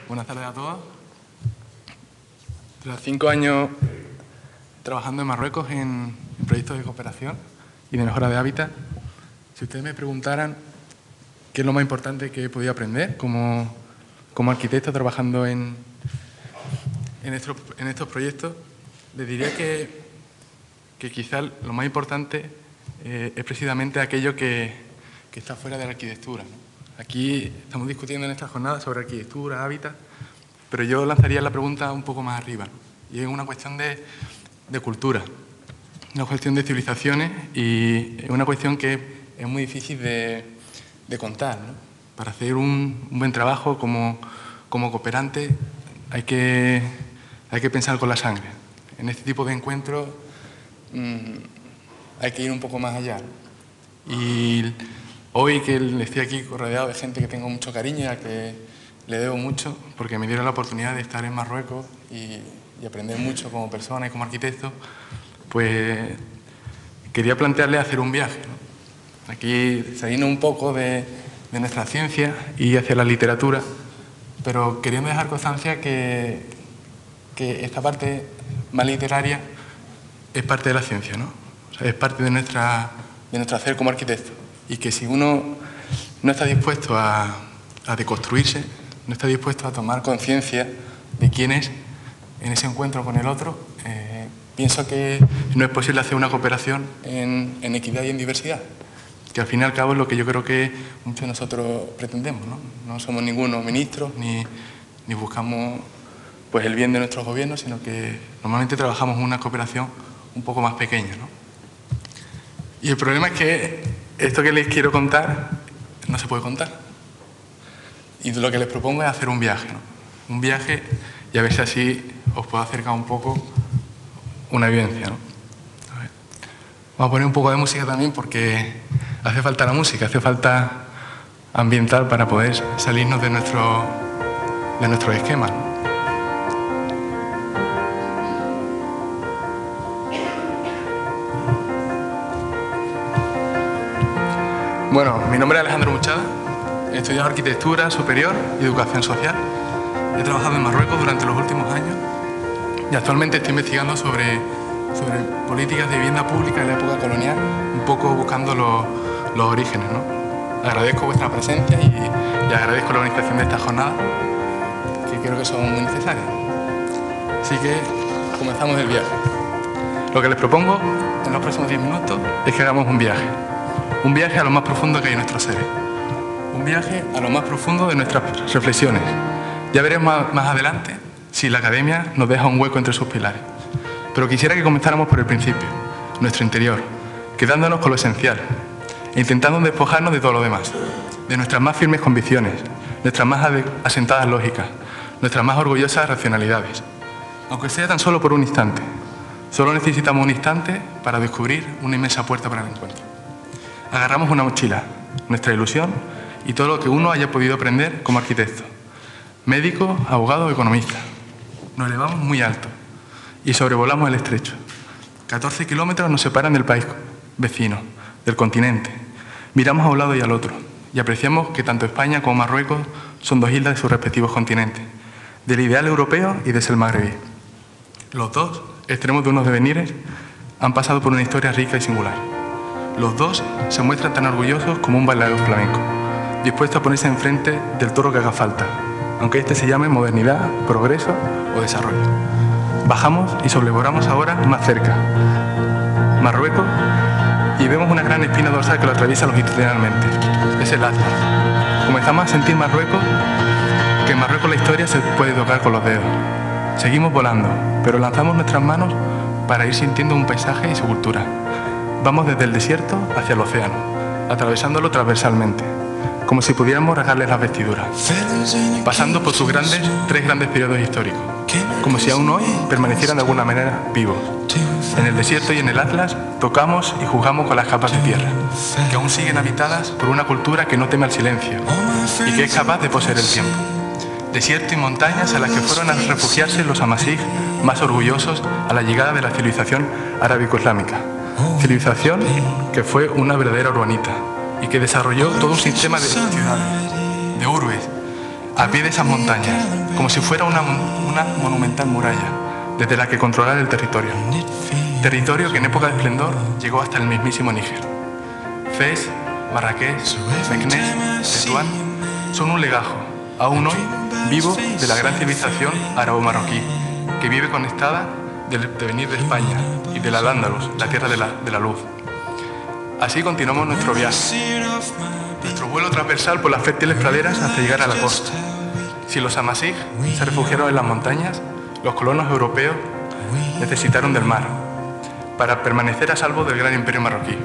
Buenas tardes a todos. Tras 5 años trabajando en Marruecos en proyectos de cooperación y de mejora de hábitat, si ustedes me preguntaran qué es lo más importante que he podido aprender como arquitecto trabajando en estos proyectos, les diría que quizás lo más importante es precisamente aquello que está fuera de la arquitectura, ¿no? Aquí estamos discutiendo en esta jornada sobre arquitectura, hábitat, pero yo lanzaría la pregunta un poco más arriba, ¿no? Y es una cuestión de cultura, una cuestión de civilizaciones y es una cuestión que es muy difícil de contar, ¿no? Para hacer un buen trabajo como cooperante hay que pensar con la sangre. En este tipo de encuentros hay que ir un poco más allá, ¿no? Y hoy que estoy aquí rodeado de gente que tengo mucho cariño y a que le debo mucho, porque me dieron la oportunidad de estar en Marruecos y aprender mucho como persona y como arquitecto, pues quería plantearle hacer un viaje, ¿no? Aquí salirnos un poco de nuestra ciencia y hacia la literatura, pero queriendo dejar constancia que esta parte más literaria es parte de la ciencia, ¿no? O sea, es parte de nuestro hacer como arquitecto. Y que si uno no está dispuesto a deconstruirse, no está dispuesto a tomar conciencia de quién es en ese encuentro con el otro, pienso que no es posible hacer una cooperación en equidad y en diversidad, que al fin y al cabo es lo que yo creo que muchos de nosotros pretendemos, ¿no? No somos ninguno ministros ni buscamos pues, el bien de nuestros gobiernos, sino que normalmente trabajamos en una cooperación un poco más pequeña, ¿no? Y el problema es que esto que les quiero contar no se puede contar. Y lo que les propongo es hacer un viaje, ¿no? Un viaje y a ver si así os puedo acercar un poco una vivencia, ¿no? A ver. Vamos a poner un poco de música también porque hace falta la música, hace falta ambiental para poder salirnos de nuestro esquema, ¿no? Bueno, mi nombre es Alejandro Muchada, he estudiado Arquitectura Superior y Educación Social. He trabajado en Marruecos durante los últimos años y actualmente estoy investigando sobre políticas de vivienda pública en la época colonial, un poco buscando los orígenes, ¿no? Agradezco vuestra presencia y agradezco la organización de esta jornada, que creo que son muy necesarias. Así que comenzamos el viaje. Lo que les propongo en los próximos 10 minutos es que hagamos un viaje. Un viaje a lo más profundo que hay en nuestros seres. Un viaje a lo más profundo de nuestras reflexiones. Ya veremos más adelante si la academia nos deja un hueco entre sus pilares. Pero quisiera que comenzáramos por el principio, nuestro interior, quedándonos con lo esencial e intentando despojarnos de todo lo demás, de nuestras más firmes convicciones, nuestras más asentadas lógicas, nuestras más orgullosas racionalidades. Aunque sea tan solo por un instante. Solo necesitamos un instante para descubrir una inmensa puerta para el encuentro. Agarramos una mochila, nuestra ilusión y todo lo que uno haya podido aprender como arquitecto. Médico, abogado o economista. Nos elevamos muy alto y sobrevolamos el estrecho. 14 kilómetros nos separan del país vecino, del continente. Miramos a un lado y al otro y apreciamos que tanto España como Marruecos son dos islas de sus respectivos continentes, del ideal europeo y del magrebí. Los dos extremos de unos devenires han pasado por una historia rica y singular. Los dos se muestran tan orgullosos como un bailario flamenco, dispuesto a ponerse enfrente del toro que haga falta, aunque este se llame modernidad, progreso o desarrollo. Bajamos y sobrevolamos ahora más cerca, Marruecos, y vemos una gran espina dorsal que lo atraviesa longitudinalmente. Es el Atlas. Comenzamos a sentir Marruecos, que en Marruecos la historia se puede tocar con los dedos. Seguimos volando, pero lanzamos nuestras manos para ir sintiendo un paisaje y su cultura. Vamos desde el desierto hacia el océano, atravesándolo transversalmente, como si pudiéramos rasgarles las vestiduras, pasando por sus tres grandes periodos históricos, como si aún hoy permanecieran de alguna manera vivos. En el desierto y en el Atlas tocamos y jugamos con las capas de tierra, que aún siguen habitadas por una cultura que no teme al silencio y que es capaz de poseer el tiempo. Desierto y montañas a las que fueron a refugiarse los amasij más orgullosos a la llegada de la civilización arábico-islámica. Civilización que fue una verdadera urbanita y que desarrolló todo un sistema de ciudades, de urbes, a pie de esas montañas, como si fuera una monumental muralla, desde la que controlar el territorio. Territorio que en época de esplendor llegó hasta el mismísimo Níger. Fez, Marrakech, Meknès, Tetuán son un legajo, aún hoy vivo, de la gran civilización árabo-marroquí, que vive conectada del devenir de España y del Al-Ándalus, la tierra de la luz. Así continuamos nuestro viaje, nuestro vuelo transversal por las fértiles praderas hasta llegar a la costa. Si los amasij se refugiaron en las montañas, los colonos europeos necesitaron del mar para permanecer a salvo del gran imperio marroquí.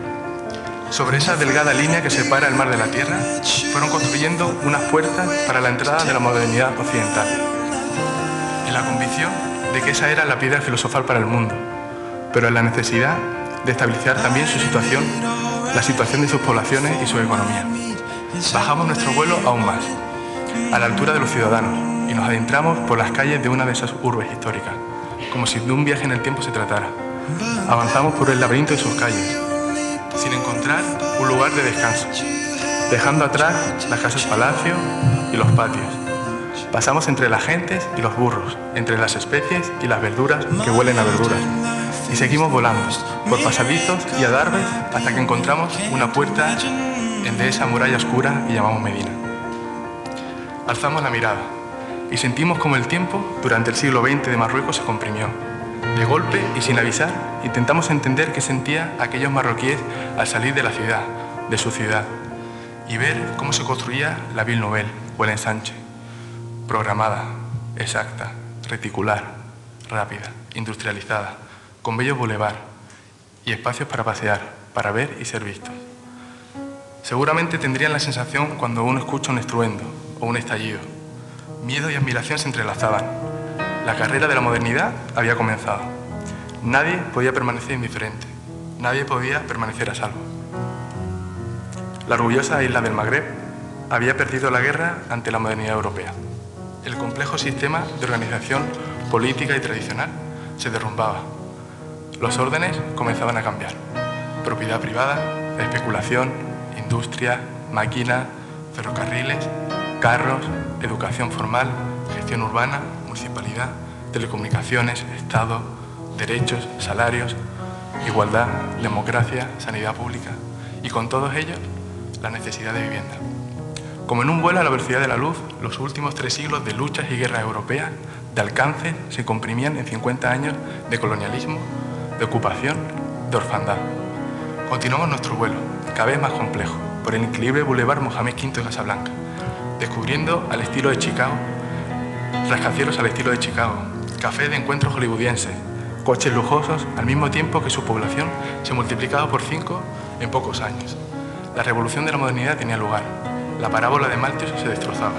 Sobre esa delgada línea que separa el mar de la tierra, fueron construyendo unas puertas para la entrada de la modernidad occidental, en la convicción de que esa era la piedra filosofal para el mundo, pero en la necesidad de estabilizar también su situación, la situación de sus poblaciones y su economía. Bajamos nuestro vuelo aún más, a la altura de los ciudadanos, y nos adentramos por las calles de una de esas urbes históricas, como si de un viaje en el tiempo se tratara. Avanzamos por el laberinto de sus calles, sin encontrar un lugar de descanso, dejando atrás las casas palacio y los patios. Pasamos entre las gentes y los burros, entre las especies y las verduras que huelen a verduras, y seguimos volando por pasadizos y adarves hasta que encontramos una puerta de esa muralla oscura que llamamos Medina. Alzamos la mirada y sentimos como el tiempo durante el siglo XX de Marruecos se comprimió. De golpe y sin avisar, intentamos entender qué sentían aquellos marroquíes al salir de la ciudad, de su ciudad, y ver cómo se construía la Ville Nouvelle o el ensanche. Programada, exacta, reticular, rápida, industrializada, con bellos bulevar y espacios para pasear, para ver y ser vistos. Seguramente tendrían la sensación cuando uno escucha un estruendo o un estallido. Miedo y admiración se entrelazaban. La carrera de la modernidad había comenzado. Nadie podía permanecer indiferente. Nadie podía permanecer a salvo. La orgullosa isla del Magreb había perdido la guerra ante la modernidad europea. El complejo sistema de organización política y tradicional se derrumbaba. Los órdenes comenzaban a cambiar. Propiedad privada, especulación, industria, máquina, ferrocarriles, carros, educación formal, gestión urbana, municipalidad, telecomunicaciones, Estado, derechos, salarios, igualdad, democracia, sanidad pública y con todos ellos la necesidad de vivienda. Como en un vuelo a la velocidad de la luz, los últimos 3 siglos de luchas y guerras europeas de alcance se comprimían en 50 años de colonialismo, de ocupación, de orfandad. Continuamos nuestro vuelo, cada vez más complejo, por el increíble Boulevard Mohamed V de Casablanca, descubriendo al estilo de Chicago, rascacielos al estilo de Chicago, cafés de encuentros hollywoodienses, coches lujosos, al mismo tiempo que su población se multiplicaba por 5 en pocos años. La revolución de la modernidad tenía lugar, la parábola de Malthus se destrozaba.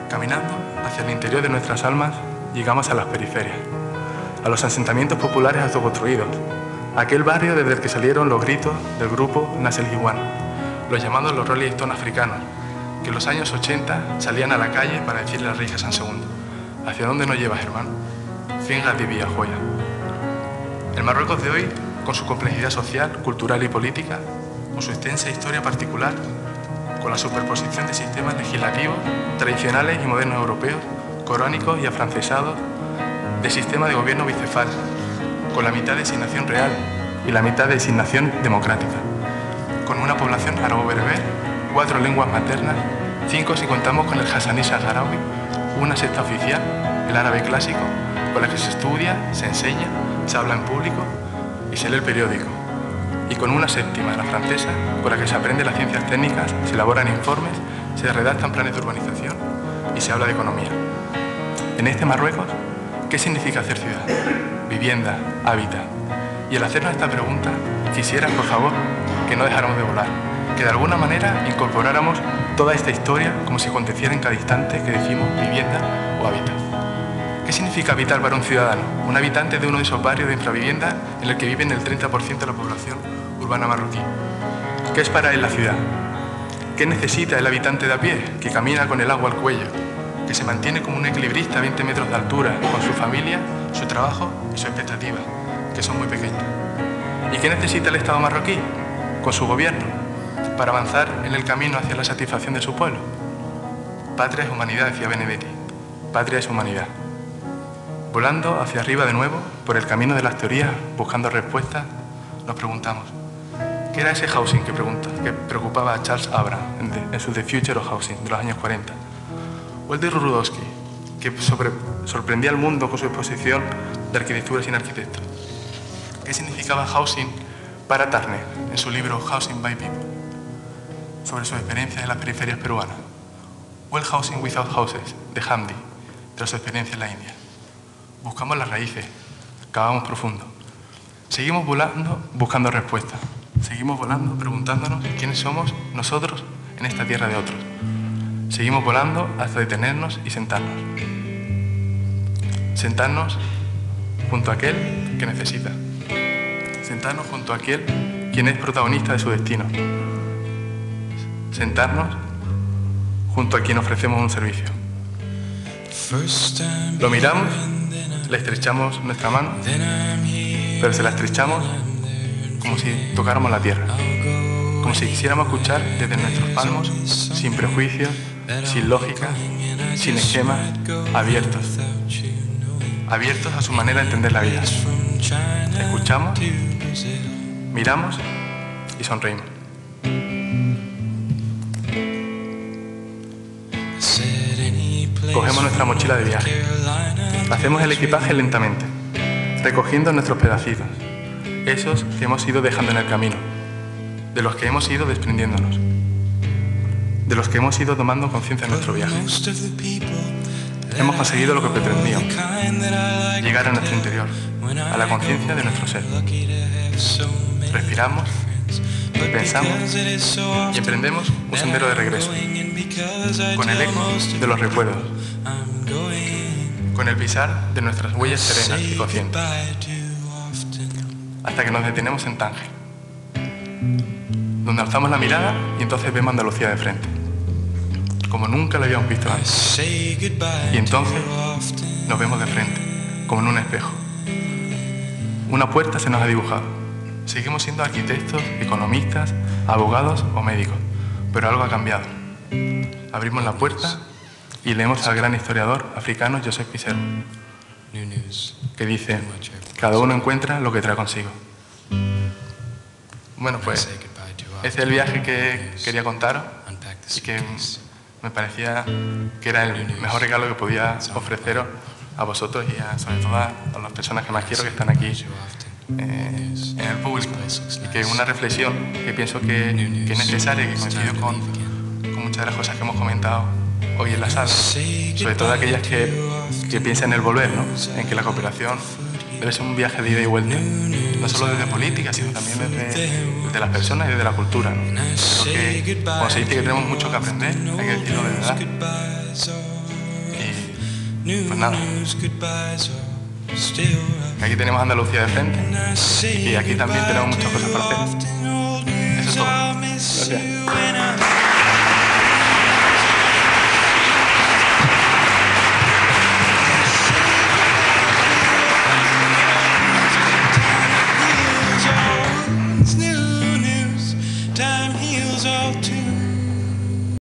Caminando hacia el interior de nuestras almas, llegamos a las periferias, a los asentamientos populares autoconstruidos, aquel barrio desde el que salieron los gritos del grupo Nas El Diwan, los llamados los Rolling Stones africanos, que en los años 80 salían a la calle para decirle al rey Hassan II: ¿hacia dónde nos llevas, hermano? Finga de Villa Joya. El Marruecos de hoy, con su complejidad social, cultural y política, con su extensa historia particular, con la superposición de sistemas legislativos tradicionales y modernos europeos, coránicos y afrancesados, de sistema de gobierno bicefal, con la mitad de designación real y la mitad de designación democrática, con una población arabo-bereber, 4 lenguas maternas, 5 si contamos con el hassaní saharaui, una sexta oficial, el árabe clásico, con la que se estudia, se enseña, se habla en público y se lee el periódico, y con una séptima, la francesa, con la que se aprende las ciencias técnicas, se elaboran informes, se redactan planes de urbanización y se habla de economía. En este Marruecos, ¿qué significa hacer ciudad? Vivienda, hábitat. Y al hacernos esta pregunta, quisiera, por favor, que no dejáramos de volar, que de alguna manera incorporáramos toda esta historia como si aconteciera en cada instante que decimos vivienda o hábitat. ¿Qué significa habitar para un ciudadano? Un habitante de uno de esos barrios de infravivienda en el que viven el 30% de la población urbana marroquí. ¿Qué es para él la ciudad? ¿Qué necesita el habitante de a pie, que camina con el agua al cuello, que se mantiene como un equilibrista a 20 metros de altura, con su familia, su trabajo y sus expectativas, que son muy pequeñas? ¿Y qué necesita el Estado marroquí, con su gobierno, para avanzar en el camino hacia la satisfacción de su pueblo? Patria es humanidad, decía Benedetti. Patria es humanidad. Volando hacia arriba de nuevo, por el camino de las teorías, buscando respuestas, nos preguntamos, ¿qué era ese housing que preocupaba a Charles Abrams en su The Future of Housing de los años 40? O el de Rudowski, que sorprendía al mundo con su exposición de arquitectura sin arquitectos. ¿Qué significaba housing para Turner en su libro Housing by People, sobre su experiencia en las periferias peruanas? O el Housing Without Houses de Hamdi, tras su experiencia en la India. Buscamos las raíces, cavamos profundo. Seguimos volando buscando respuestas. Seguimos volando preguntándonos quiénes somos nosotros en esta tierra de otros. Seguimos volando hasta detenernos y sentarnos. Sentarnos junto a aquel que necesita. Sentarnos junto a aquel quien es protagonista de su destino. Sentarnos junto a quien ofrecemos un servicio. Lo miramos, le estrechamos nuestra mano, pero se la estrechamos como si tocáramos la tierra, como si quisiéramos escuchar desde nuestros palmos, sin prejuicios, sin lógica, sin esquemas, abiertos a su manera de entender la vida. Escuchamos, miramos y sonreímos. Cogemos nuestra mochila de viaje. Hacemos el equipaje lentamente, recogiendo nuestros pedacitos, esos que hemos ido dejando en el camino, de los que hemos ido desprendiéndonos, de los que hemos ido tomando conciencia en nuestro viaje. Hemos conseguido lo que pretendíamos, llegar a nuestro interior, a la conciencia de nuestro ser. Respiramos, pensamos y emprendemos un sendero de regreso, con el eco de los recuerdos, con el pisar de nuestras huellas serenas y conscientes, hasta que nos detenemos en Tánger, donde alzamos la mirada y entonces vemos Andalucía de frente, como nunca lo habíamos visto antes. Y entonces nos vemos de frente, como en un espejo. Una puerta se nos ha dibujado. Seguimos siendo arquitectos, economistas, abogados o médicos, pero algo ha cambiado. Abrimos la puerta y leemos al gran historiador africano Joseph Pizarro, que dice, cada uno encuentra lo que trae consigo. Bueno, pues ese es el viaje que quería contaros y que me parecía que era el mejor regalo que podía ofreceros a vosotros y sobre todo a las personas que más quiero, que están aquí en el público, y que una reflexión que pienso que es necesaria y que coincido con muchas de las cosas que hemos comentado hoy en la sala, sobre todo aquellas que piensan en el volver, ¿no? En que la cooperación debe ser un viaje de ida y vuelta, no solo desde política, sino también desde las personas y desde la cultura, ¿no? Creo que cuando se dice que tenemos mucho que aprender, hay que decirlo de verdad. Y pues nada, aquí tenemos Andalucía de frente y aquí también tenemos muchas cosas para hacer. Eso es todo. Gracias.